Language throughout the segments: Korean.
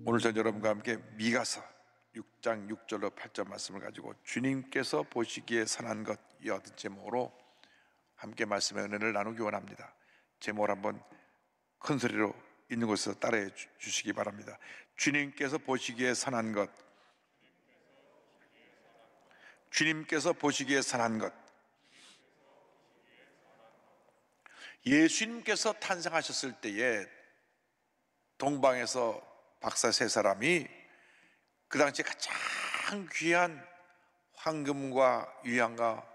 오늘 전 여러분과 함께 미가서 6장 6절로 8절 말씀을 가지고 주님께서 보시기에 선한 것 이어든 제목으로 함께 말씀의 은혜를 나누기 원합니다. 제목을 한번 큰 소리로 있는 곳에서 따라해 주시기 바랍니다. 주님께서 보시기에 선한 것, 주님께서 보시기에 선한 것. 예수님께서 탄생하셨을 때에 동방에서 박사 세 사람이 그 당시에 가장 귀한 황금과 유향과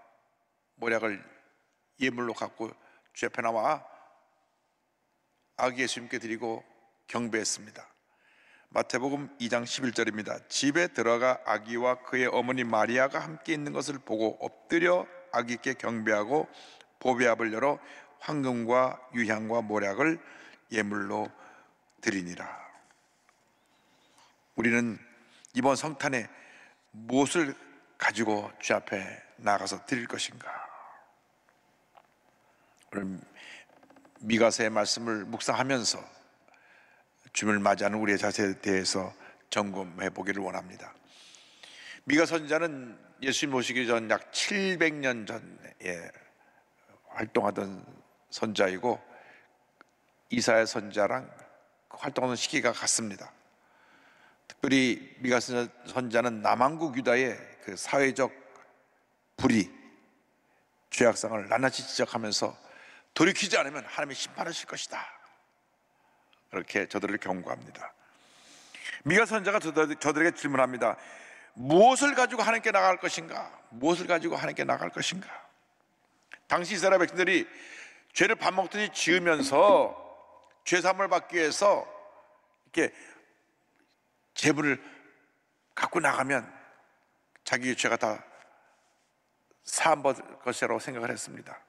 모략을 예물로 갖고 주 앞에 나와 아기 예수님께 드리고 경배했습니다. 마태복음 2장 11절입니다. 집에 들어가 아기와 그의 어머니 마리아가 함께 있는 것을 보고 엎드려 아기께 경배하고 보배압을 열어 황금과 유향과 모략을 예물로 드리니라. 우리는 이번 성탄에 무엇을 가지고 주 앞에 나가서 드릴 것인가? 오늘 미가서의 말씀을 묵상하면서 주님을 맞이하는 우리의 자세에 대해서 점검해 보기를 원합니다. 미가 선지자는 예수님 오시기 전 약 700년 전에 활동하던 선지자이고 이사야 선지자랑 활동하는 시기가 같습니다. 특별히 미가 선지자는 남한국 유다의 그 사회적 불의, 죄악상을 낱낱이 지적하면서 돌이키지 않으면 하나님이 심판하실 것이다, 그렇게 저들을 경고합니다. 미가 선지자가 저들에게 질문합니다. 무엇을 가지고 하나님께 나갈 것인가? 무엇을 가지고 하나님께 나갈 것인가? 당시 이스라엘 백성들이 죄를 밥 먹듯이 지으면서 죄사함을 받기 위해서 이렇게 제물을 갖고 나가면 자기의 죄가 다 사함받을 것이라고 생각을 했습니다.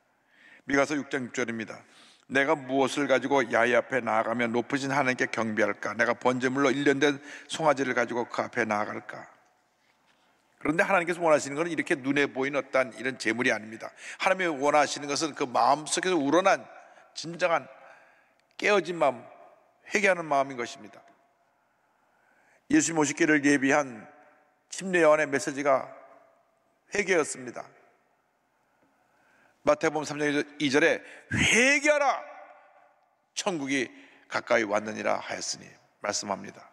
미가서 6장 6절입니다. 내가 무엇을 가지고 야훼 앞에 나아가면 높으신 하나님께 경배할까? 내가 번제물로 일련된 송아지를 가지고 그 앞에 나아갈까? 그런데 하나님께서 원하시는 것은 이렇게 눈에 보이는 어떤 이런 제물이 아닙니다. 하나님이 원하시는 것은 그 마음속에서 우러난 진정한 깨어진 마음, 회개하는 마음인 것입니다. 예수님 오시기를 예비한 침례 요한의 메시지가 회개였습니다. 마태복음 3장 2절에 회개하라, 천국이 가까이 왔느니라 하였으니 말씀합니다.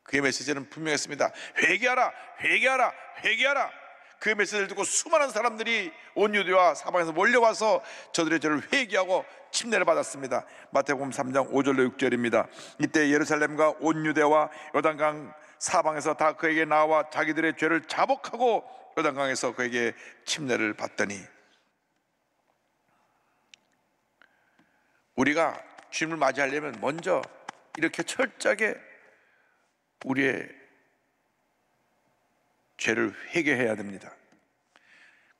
그의 메시지는 분명했습니다. 회개하라, 회개하라, 회개하라. 그 메시지를 듣고 수많은 사람들이 온 유대와 사방에서 몰려와서 저들의 죄를 회개하고 침례를 받았습니다. 마태복음 3장 5절로 6절입니다. 이때 예루살렘과 온 유대와 요단강 사방에서 다 그에게 나와 자기들의 죄를 자복하고 요단강에서 그에게 침례를 받더니, 우리가 주님을 맞이하려면 먼저 이렇게 철저하게 우리의 죄를 회개해야 됩니다.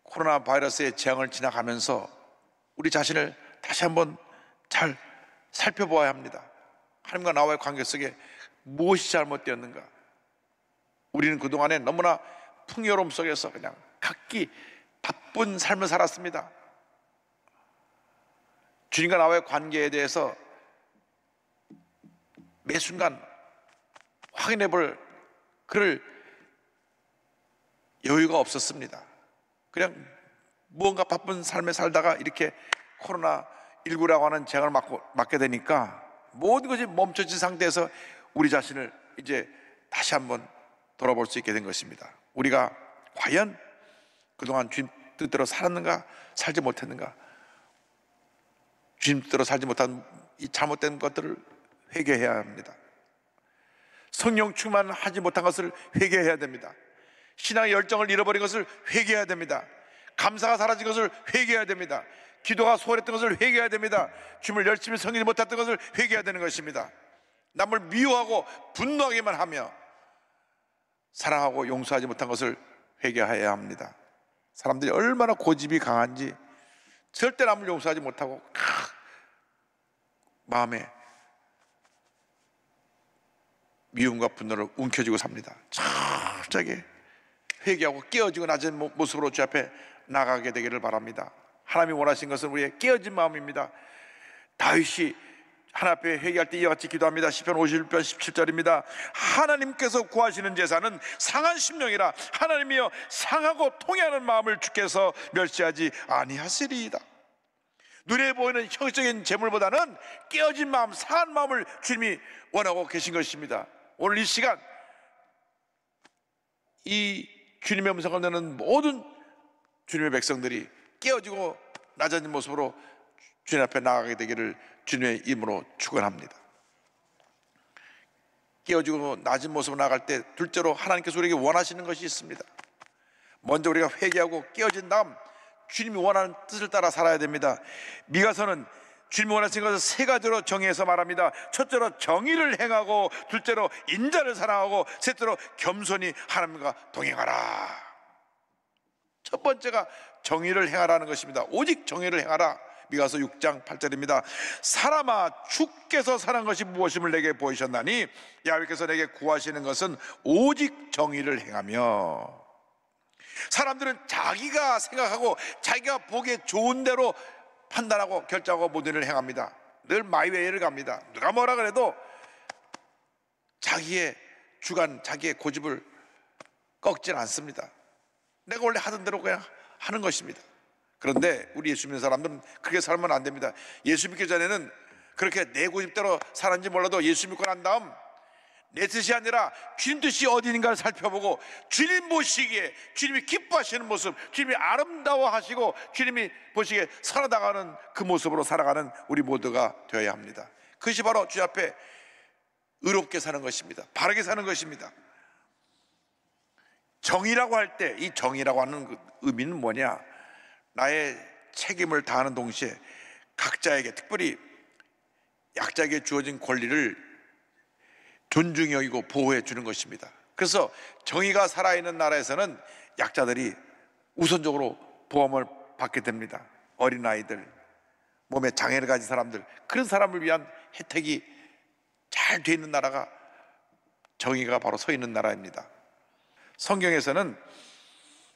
코로나 바이러스의 재앙을 지나가면서 우리 자신을 다시 한번 잘 살펴보아야 합니다. 하나님과 나와의 관계 속에 무엇이 잘못되었는가? 우리는 그동안에 너무나 풍요로움 속에서 그냥 각기 바쁜 삶을 살았습니다. 주님과 나와의 관계에 대해서 매 순간 확인해 볼 그럴 여유가 없었습니다. 그냥 무언가 바쁜 삶에 살다가 이렇게 코로나19라고 하는 재앙을 맞게 되니까 모든 것이 멈춰진 상태에서 우리 자신을 이제 다시 한번 돌아볼 수 있게 된 것입니다. 우리가 과연 그동안 주님 뜻대로 살았는가, 살지 못했는가? 주님 뜻대로 살지 못한 이 잘못된 것들을 회개해야 합니다. 성령 충만하지 못한 것을 회개해야 됩니다. 신앙의 열정을 잃어버린 것을 회개해야 됩니다. 감사가 사라진 것을 회개해야 됩니다. 기도가 소홀했던 것을 회개해야 됩니다. 주님을 열심히 섬기지 못했던 것을 회개해야 되는 것입니다. 남을 미워하고 분노하기만 하며 사랑하고 용서하지 못한 것을 회개해야 합니다. 사람들이 얼마나 고집이 강한지 절대 남을 용서하지 못하고 마음에 미움과 분노를 움켜쥐고 삽니다. 철저하게 회개하고 깨어지고 낮은 모습으로 주 앞에 나가게 되기를 바랍니다. 하나님이 원하신 것은 우리의 깨어진 마음입니다. 다윗이 하나님 앞에 회개할 때 이와 같이 기도합니다. 시편 51편 17절입니다. 하나님께서 구하시는 제사는 상한 심령이라 하나님이여 상하고 통해하는 마음을 주께서 멸시하지 아니하시리이다. 눈에 보이는 형식적인 재물보다는 깨어진 마음, 상한 마음을 주님이 원하고 계신 것입니다. 오늘 이 시간 이 주님의 음성을 듣는 모든 주님의 백성들이 깨어지고 낮아진 모습으로 주님 앞에 나아가게 되기를 주님의 이름으로 축원합니다. 깨어지고 낮은 모습으로 나아갈 때 둘째로 하나님께서 우리에게 원하시는 것이 있습니다. 먼저 우리가 회개하고 깨어진 다음 주님이 원하는 뜻을 따라 살아야 됩니다. 미가서는 주님이 원하시는 것을 세 가지로 정의해서 말합니다. 첫째로 정의를 행하고, 둘째로 인자를 사랑하고, 셋째로 겸손히 하나님과 동행하라. 첫 번째가 정의를 행하라는 것입니다. 오직 정의를 행하라. 미가서 6장 8절입니다. 사람아, 주께서 사랑한 것이 무엇임을 내게 보이셨나니 야훼께서 내게 구하시는 것은 오직 정의를 행하며. 사람들은 자기가 생각하고 자기가 보기에 좋은 대로 판단하고 결정하고 모든 일을 행합니다. 늘 마이웨이를 갑니다. 누가 뭐라 그래도 자기의 주관, 자기의 고집을 꺾질 않습니다. 내가 원래 하던 대로 그냥 하는 것입니다. 그런데 우리 예수 믿는 사람들은 그렇게 살면 안 됩니다. 예수 믿기 전에는 그렇게 내 고집대로 살았는지 몰라도 예수 믿고 난 다음 내 뜻이 아니라 주님 뜻이 어디인가를 살펴보고 주님 보시기에 주님이 기뻐하시는 모습, 주님이 아름다워하시고 주님이 보시기에 살아나가는 그 모습으로 살아가는 우리 모두가 되어야 합니다. 그것이 바로 주님 앞에 의롭게 사는 것입니다. 바르게 사는 것입니다. 정의라고 할 때 이 정의라고 하는 그 의미는 뭐냐? 나의 책임을 다하는 동시에 각자에게, 특별히 약자에게 주어진 권리를 존중히 여기고 보호해 주는 것입니다. 그래서 정의가 살아있는 나라에서는 약자들이 우선적으로 보험을 받게 됩니다. 어린아이들, 몸에 장애를 가진 사람들, 그런 사람을 위한 혜택이 잘 돼 있는 나라가 정의가 바로 서 있는 나라입니다. 성경에서는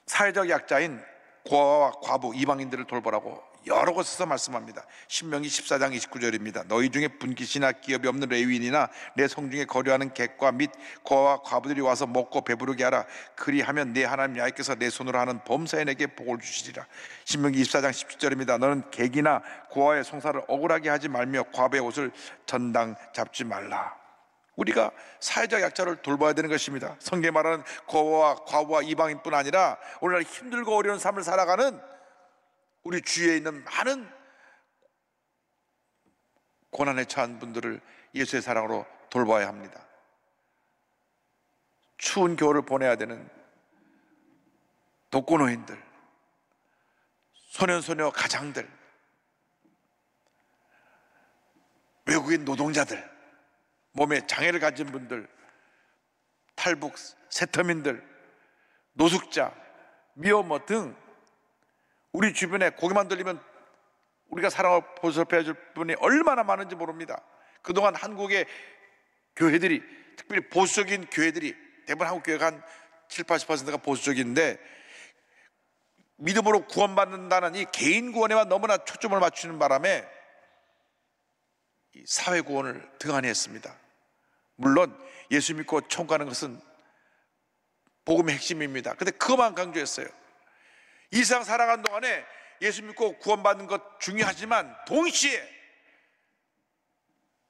사회적 약자인 고아와 과부, 이방인들을 돌보라고 여러 곳에서 말씀합니다. 신명기 14장 29절입니다. 너희 중에 분깃이나 기업이 없는 레위인이나 내 성중에 거류하는 객과 및 고아와 과부들이 와서 먹고 배부르게 하라. 그리하면 내 하나님 야훼께서 내 손으로 하는 범사인에게 복을 주시리라. 신명기 24장 17절입니다. 너는 객이나 고아의 송사를 억울하게 하지 말며 과부의 옷을 전당 잡지 말라. 우리가 사회적 약자를 돌봐야 되는 것입니다. 성경에 말하는 고아와 과부와 이방인뿐 아니라 오늘날 힘들고 어려운 삶을 살아가는 우리 주위에 있는 많은 고난에 처한 분들을 예수의 사랑으로 돌봐야 합니다. 추운 겨울을 보내야 되는 독거노인들, 소년소녀 가장들, 외국인 노동자들, 몸에 장애를 가진 분들, 탈북 세터민들, 노숙자, 미혼모 등 우리 주변에 고개만 들리면 우리가 사랑을 보살펴 줄 분이 얼마나 많은지 모릅니다. 그동안 한국의 교회들이, 특별히 보수적인 교회들이, 대부분 한국 교회가 한 7, 80%가 보수적인데 믿음으로 구원받는다는 이 개인 구원에만 너무나 초점을 맞추는 바람에 이 사회 구원을 등한히 했습니다. 물론 예수 믿고 천국 가는 것은 복음의 핵심입니다. 그런데 그것만 강조했어요. 이 세상 살아가는 동안에 예수 믿고 구원받는 것 중요하지만 동시에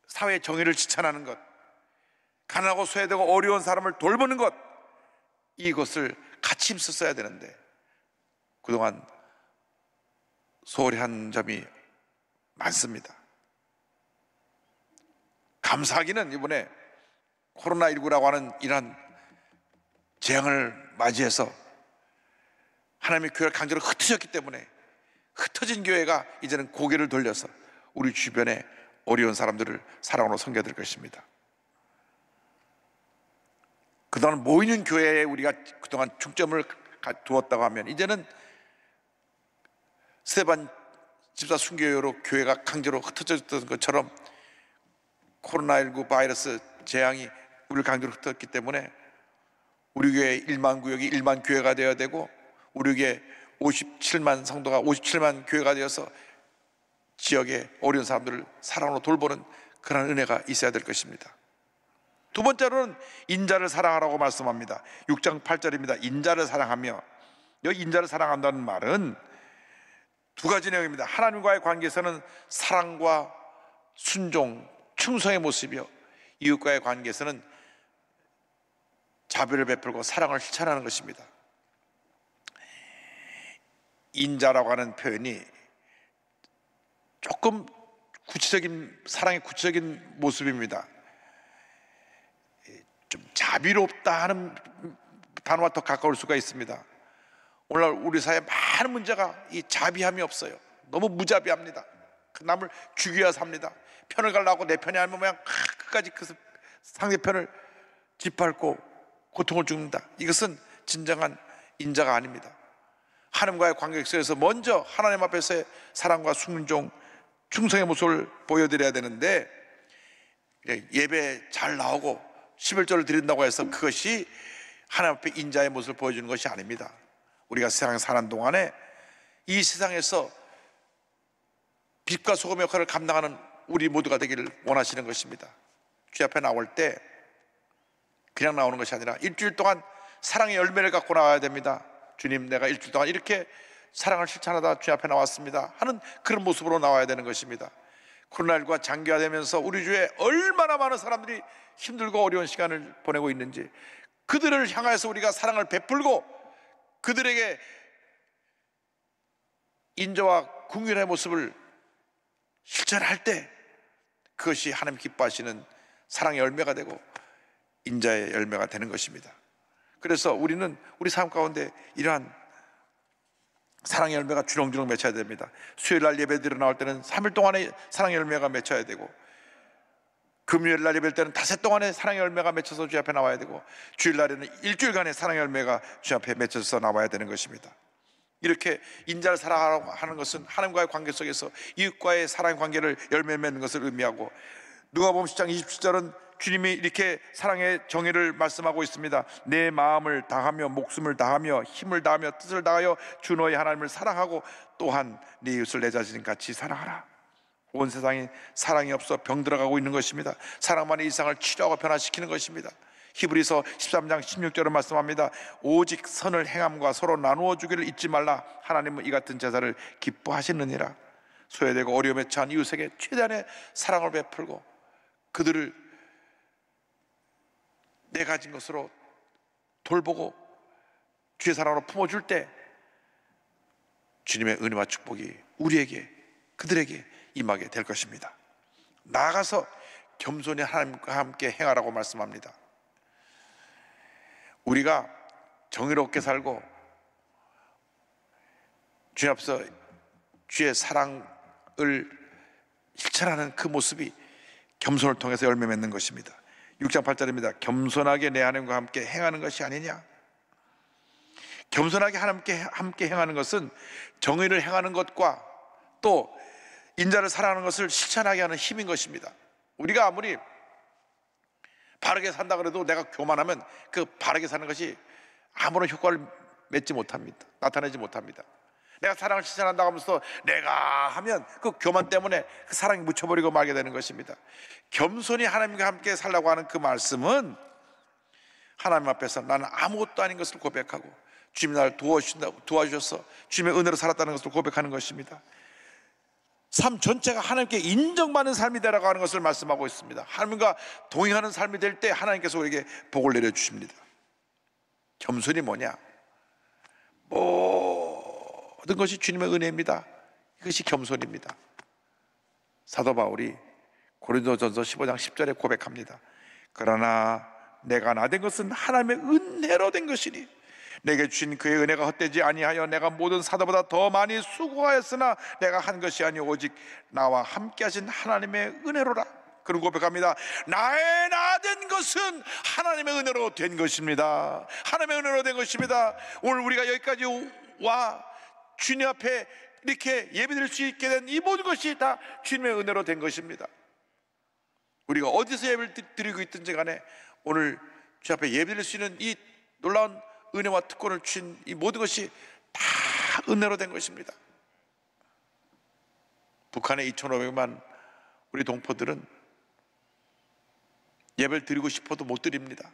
사회의 정의를 실천하는 것, 가난하고 소외되고 어려운 사람을 돌보는 것, 이것을 같이 힘썼어야 되는데 그동안 소홀히 한 점이 많습니다. 감사하기는 이번에 코로나19라고 하는 이러한 재앙을 맞이해서 하나님의 교회가 강제로 흩어졌기 때문에 흩어진 교회가 이제는 고개를 돌려서 우리 주변에 어려운 사람들을 사랑으로 섬겨드릴 것입니다. 그동안 모이는 교회에 우리가 그동안 중점을 두었다고 하면 이제는 스데반 집사 순교회로 교회가 강제로 흩어졌던 것처럼 코로나19 바이러스 재앙이 우리를 강제로 흩었기 때문에 우리 교회 1만 구역이 1만 교회가 되어야 되고 우리 교회 57만 성도가 57만 교회가 되어서 지역의 어려운 사람들을 사랑으로 돌보는 그런 은혜가 있어야 될 것입니다. 두 번째로는 인자를 사랑하라고 말씀합니다. 6장 8절입니다. 인자를 사랑하며, 여기 인자를 사랑한다는 말은 두 가지 내용입니다. 하나님과의 관계에서는 사랑과 순종, 충성의 모습이요, 이웃과의 관계에서는 자비를 베풀고 사랑을 실천하는 것입니다. 인자라고 하는 표현이 조금 구체적인, 사랑의 구체적인 모습입니다. 좀 자비롭다 하는 단어와 더 가까울 수가 있습니다. 오늘날 우리 사회에 많은 문제가 이 자비함이 없어요. 너무 무자비합니다. 남을 죽여야 삽니다. 편을 가려고 내 편이 아니면 그냥 끝까지 그 상대편을 짓밟고 고통을 줍니다. 이것은 진정한 인자가 아닙니다. 하나님과의 관계 속에서 먼저 하나님 앞에서의 사랑과 순종, 충성의 모습을 보여드려야 되는데, 예배 잘 나오고 11조를 드린다고 해서 그것이 하나님 앞에 인자의 모습을 보여주는 것이 아닙니다. 우리가 세상에 사는 동안에 이 세상에서 빛과 소금의 역할을 감당하는 우리 모두가 되기를 원하시는 것입니다. 주님 앞에 나올 때 그냥 나오는 것이 아니라 일주일 동안 사랑의 열매를 갖고 나와야 됩니다. 주님, 내가 일주일 동안 이렇게 사랑을 실천하다 주님 앞에 나왔습니다 하는 그런 모습으로 나와야 되는 것입니다. 코로나19가 장기화되면서 우리 주위에 얼마나 많은 사람들이 힘들고 어려운 시간을 보내고 있는지, 그들을 향해서 우리가 사랑을 베풀고 그들에게 인자와 긍휼의 모습을 실천할 때 그것이 하나님 기뻐하시는 사랑의 열매가 되고 인자의 열매가 되는 것입니다. 그래서 우리는 우리 삶 가운데 이러한 사랑의 열매가 주렁주렁 맺혀야 됩니다. 수요일날 예배 드려 나올 때는 3일 동안의 사랑의 열매가 맺혀야 되고, 금요일날 예배 때는 닷새 동안의 사랑의 열매가 맺혀서 주 앞에 나와야 되고, 주일날에는 일주일간의 사랑의 열매가 주 앞에 맺혀서 나와야 되는 것입니다. 이렇게 인자를 사랑하라고 하는 것은 하나님과의 관계 속에서 이웃과의 사랑의 관계를 열매 맺는 것을 의미하고, 누가복음 10장 27절은 주님이 이렇게 사랑의 정의를 말씀하고 있습니다. 내 마음을 다하며 목숨을 다하며 힘을 다하며 뜻을 다하여 주 너의 하나님을 사랑하고 또한 네 이웃을 내 자신같이 사랑하라. 온 세상이 사랑이 없어 병들어가고 있는 것입니다. 사랑만이 이 세상을 치료하고 변화시키는 것입니다. 히브리서 13장 16절은 말씀합니다. 오직 선을 행함과 서로 나누어 주기를 잊지 말라. 하나님은 이 같은 제사를 기뻐하시느니라. 소외되고 어려움에 처한 이웃에게 최대한의 사랑을 베풀고 그들을 내 가진 것으로 돌보고 주의 사랑으로 품어줄 때 주님의 은혜와 축복이 우리에게, 그들에게 임하게 될 것입니다. 나아가서 겸손히 하나님과 함께 행하라고 말씀합니다. 우리가 정의롭게 살고 주님 앞에서 주의 사랑을 실천하는 그 모습이 겸손을 통해서 열매 맺는 것입니다. 6장 8절입니다. 겸손하게 내 하나님과 함께 행하는 것이 아니냐. 겸손하게 하나님께 함께 행하는 것은 정의를 행하는 것과 또 인자를 사랑하는 것을 실천하게 하는 힘인 것입니다. 우리가 아무리 바르게 산다 그래도 내가 교만하면 그 바르게 사는 것이 아무런 효과를 맺지 못합니다. 나타내지 못합니다. 내가 사랑을 실천한다고 하면서 내가 하면 그 교만 때문에 그 사랑이 묻혀버리고 말게 되는 것입니다. 겸손히 하나님과 함께 살라고 하는 그 말씀은 하나님 앞에서 나는 아무것도 아닌 것을 고백하고 주님이 나를 도와주셔서 주님의 은혜로 살았다는 것을 고백하는 것입니다. 삶 전체가 하나님께 인정받는 삶이 되라고 하는 것을 말씀하고 있습니다. 하나님과 동행하는 삶이 될 때 하나님께서 우리에게 복을 내려주십니다. 겸손이 뭐냐? 모든 것이 주님의 은혜입니다. 이것이 겸손입니다. 사도 바울이 고린도전서 15장 10절에 고백합니다. 그러나 내가 나 된 것은 하나님의 은혜로 된 것이니 내게 주신 그의 은혜가 헛되지 아니하여 내가 모든 사도보다 더 많이 수고하였으나 내가 한 것이 아니오 오직 나와 함께 하신 하나님의 은혜로라. 그런 고백합니다. 나의 나 된 것은 하나님의 은혜로 된 것입니다. 하나님의 은혜로 된 것입니다. 오늘 우리가 여기까지 와 주님 앞에 이렇게 예배드릴 수 있게 된 이 모든 것이 다 주님의 은혜로 된 것입니다. 우리가 어디서 예배를 드리고 있든지 간에 오늘 주 앞에 예배드릴 수 있는 이 놀라운 은혜와 특권을 주신 이 모든 것이 다 은혜로 된 것입니다. 북한의 2,500만 우리 동포들은 예배를 드리고 싶어도 못 드립니다.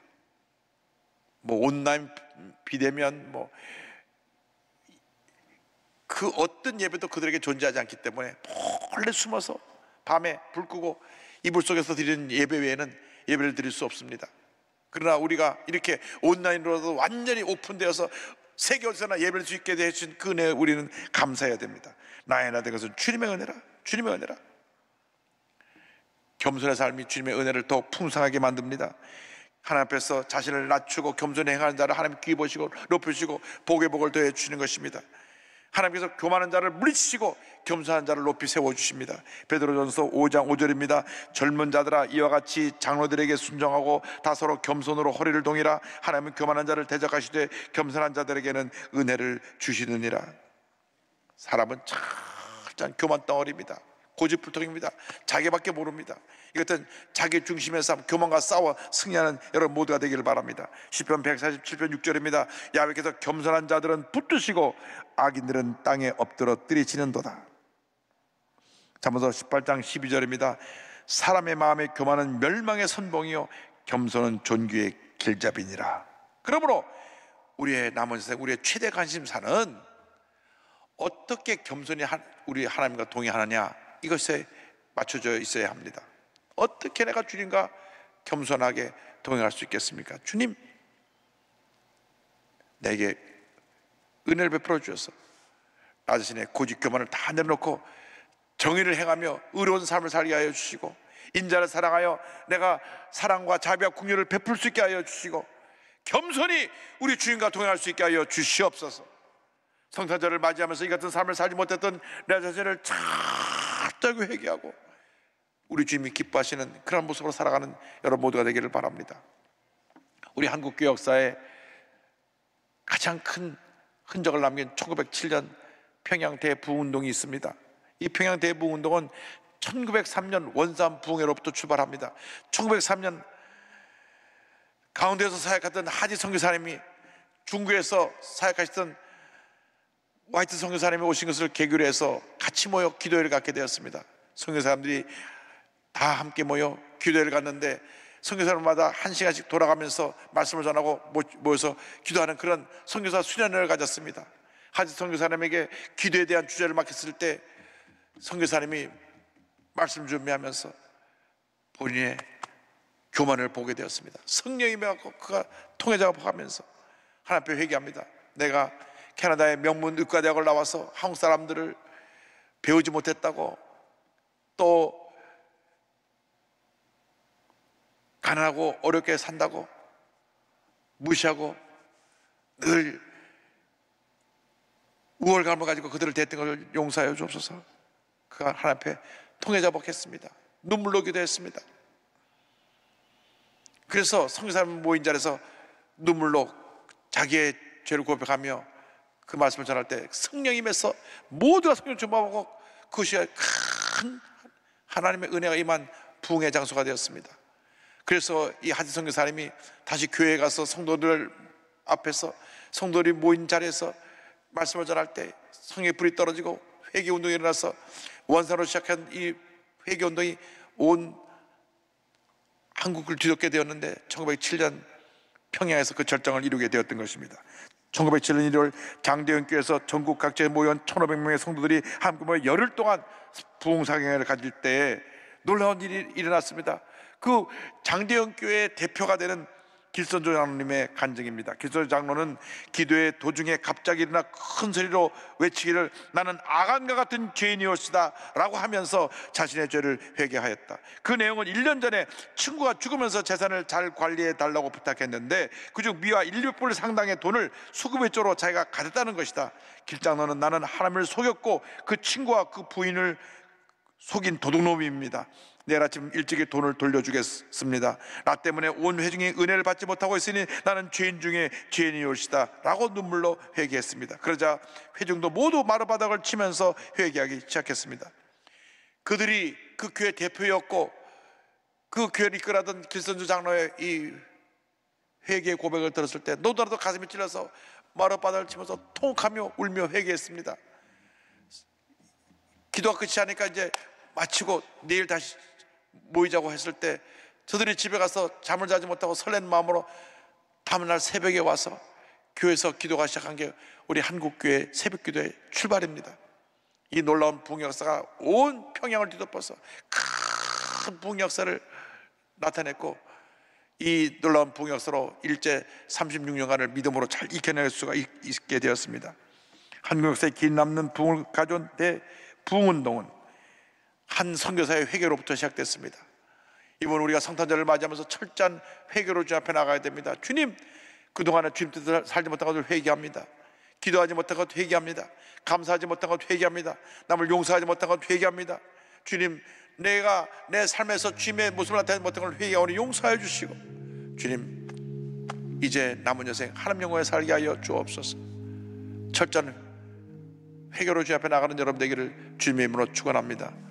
뭐 온라인 비대면 뭐 그 어떤 예배도 그들에게 존재하지 않기 때문에 몰래 숨어서 밤에 불 끄고 이불 속에서 드리는 예배 외에는 예배를 드릴 수 없습니다. 그러나 우리가 이렇게 온라인으로도 완전히 오픈되어서 세계 어디서나 예배를 할 수 있게 해주신 그 은혜에 우리는 감사해야 됩니다. 나의 나 된 것은 주님의 은혜라. 주님의 은혜라. 겸손의 삶이 주님의 은혜를 더 풍성하게 만듭니다. 하나님 앞에서 자신을 낮추고 겸손히 행하는 자를 하나님 귀 보시고 높이시고 복의 복을 더해 주시는 것입니다. 하나님께서 교만한 자를 물리치시고 겸손한 자를 높이 세워주십니다. 베드로전서 5장 5절입니다. 젊은 자들아 이와 같이 장로들에게 순종하고 다 서로 겸손으로 허리를 동이라. 하나님은 교만한 자를 대적하시되 겸손한 자들에게는 은혜를 주시느니라. 사람은 참 교만 덩어리입니다. 고집불통입니다. 자기밖에 모릅니다. 이것은 자기 중심의 삶, 교만과 싸워 승리하는 여러분 모두가 되기를 바랍니다. 시편 147편 6절입니다. 야훼께서 겸손한 자들은 붙드시고 악인들은 땅에 엎드려 뜨리치는도다. 잠언서 18장 12절입니다. 사람의 마음의 교만은 멸망의 선봉이요 겸손은 존귀의 길잡이니라. 그러므로 우리의 남은 세상, 우리의 최대 관심사는 어떻게 겸손히 우리 하나님과 동의하느냐, 이것에 맞춰져 있어야 합니다. 어떻게 내가 주님과 겸손하게 동행할 수 있겠습니까? 주님, 내게 은혜를 베풀어 주셔서 나 자신의 고집 교만을 다 내려놓고 정의를 행하며 의로운 삶을 살게 하여 주시고, 인자를 사랑하여 내가 사랑과 자비와 긍휼을 베풀 수 있게 하여 주시고, 겸손히 우리 주님과 동행할 수 있게 하여 주시옵소서. 성탄절을 맞이하면서 이 같은 삶을 살지 못했던 내 자신을 철저하게 회개하고 우리 주님이 기뻐하시는 그런 모습으로 살아가는 여러분 모두가 되기를 바랍니다. 우리 한국교회 역사에 가장 큰 흔적을 남긴 1907년 평양 대부흥운동이 있습니다. 이 평양 대부흥운동은 1903년 원산 부흥회로부터 출발합니다. 1903년 가운데에서 사역했던 하지 선교사님이 중국에서 사역하시던 화이트 선교사님이 오신 것을 계기로 해서 같이 모여 기도회를 갖게 되었습니다. 선교사님들이 다 함께 모여 기도회를 갔는데 선교사님마다 한 시간씩 돌아가면서 말씀을 전하고 모여서 기도하는 그런 선교사 수련회를 가졌습니다. 하지 선교사님에게 기도에 대한 주제를 맡겼을 때 선교사님이 말씀 준비하면서 본인의 교만을 보게 되었습니다. 성령이 매갖고 그가 통해 작업하면서 하나님 앞에 회개합니다. 내가 캐나다의 명문 의과대학을 나와서 한국 사람들을 배우지 못했다고, 또 가난하고 어렵게 산다고 무시하고 늘 우월감을 가지고 그들을 대했던 것을 용서하여 주옵소서. 그가 하나님 앞에 통해자복했습니다. 눈물로 기도했습니다. 그래서 성교사님 모인 자리에서 눈물로 자기의 죄를 고백하며 그 말씀을 전할 때 성령이 임해서 모두가 성령 충만하고 그것이 큰 하나님의 은혜가 임한 부흥의 장소가 되었습니다. 그래서 이 하지 선교사님이 다시 교회에 가서 성도들 앞에서, 성도들이 모인 자리에서 말씀을 전할 때 성령의 불이 떨어지고 회개운동이 일어나서 원산으로 시작한 이 회개운동이 온 한국을 뒤덮게 되었는데 1907년 평양에서 그 절정을 이루게 되었던 것입니다. 1907년 1월 장대현교회에서 전국 각지에 모여온 1500명의 성도들이 함께 모여 열흘 동안 부흥사경회를 가질 때에 놀라운 일이 일어났습니다. 그 장대현교회의 대표가 되는 길선조 장로님의 간증입니다. 길선조 장로는 기도의 도중에 갑자기 일어나 큰 소리로 외치기를 나는 아간과 같은 죄인이었다 라고 하면서 자신의 죄를 회개하였다. 그 내용은 1년 전에 친구가 죽으면서 재산을 잘 관리해 달라고 부탁했는데 그중 미화 1,600불 상당의 돈을 수급의 쪽으로 자기가 가졌다는 것이다. 길 장로는 나는 하나님을 속였고 그 친구와 그 부인을 속인 도둑놈입니다. 내일 아침 일찍이 돈을 돌려주겠습니다. 나 때문에 온 회중이 은혜를 받지 못하고 있으니 나는 죄인 중에 죄인이올시다 라고 눈물로 회개했습니다. 그러자 회중도 모두 마루바닥을 치면서 회개하기 시작했습니다. 그들이 그 교회 대표였고 그 교회를 이끌어던 길선주 장로의 이 회개의 고백을 들었을 때 너도나도 가슴이 찔려서 마루바닥을 치면서 통하며 울며 회개했습니다. 기도가 끝이 하니까 이제 마치고 내일 다시 모이자고 했을 때 저들이 집에 가서 잠을 자지 못하고 설레는 마음으로 다음날 새벽에 와서 교회에서 기도가 시작한 게 우리 한국교회 새벽기도의 출발입니다. 이 놀라운 부흥 역사가 온 평양을 뒤덮어서 큰 부흥 역사를 나타냈고, 이 놀라운 부흥 역사로 일제 36년간을 믿음으로 잘 이겨낼 수가 있게 되었습니다. 한국 역사에 긴 남는 부흥을 가져온 대부흥운동은 한 선교사의 회개로부터 시작됐습니다. 이번 우리가 성탄절을 맞이하면서 철저한 회개로 주 앞에 나가야 됩니다. 주님, 그동안에 주님 뜻을 살지 못한 것을 회개합니다. 기도하지 못한 것 회개합니다. 감사하지 못한 것 회개합니다. 남을 용서하지 못한 것 회개합니다. 주님, 내가 내 삶에서 주님의 모습을 나타내지 못한 걸 회개하오니 용서하여 주시고, 주님, 이제 남은 여생 하나님 영광에 살게 하여 주옵소서. 철저한 회개로 주 앞에 나가는 여러분 되기를 주님의 이름으로 축원합니다.